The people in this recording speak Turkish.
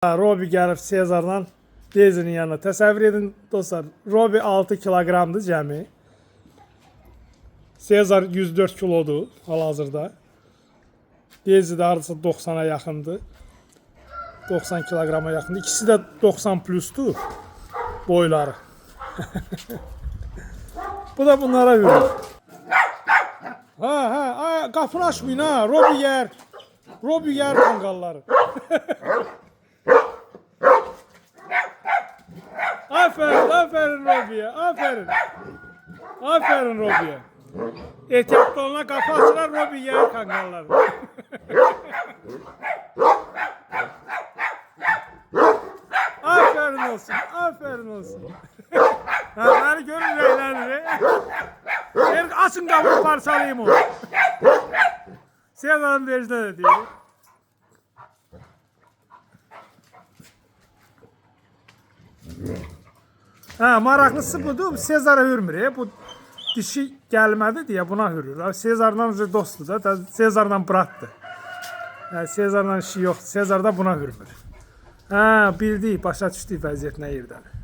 Robi gəlib Sezarla Daisy'nin yanına. Təsəvvür edin dostlar, Robi 6 kiloqramdır cəmi. Sezar 104 kilodur hal-hazırda. Daisy də hardasa 90'a yaxındır. 90 kiloqrama yaxındır. İkisi də 90 plusdur boyları. Bu da bunlara verir. Ha, qapını açmayın ha. Robi yer kangalları. Aferin Robi'ye, aferin Robi'ye. Ehtiyatlı olana kapı açılar, Robi yer kangalları. Aferin olsun. Beni görün eğlenir. Açın kapını parçalayayım onu. Sezar'ın Daisy'de de değil. Maraqlısı budur, Sezar'a hürmür. Bu dişi gəlmədi deyə buna hürür. Sezar'dan dostdur da, Sezar'dan bratdır. Sezar'dan işi yoxdur, Sezar da buna hürmür. Bildik, başa düşdük vəziyyət nə yerdədir.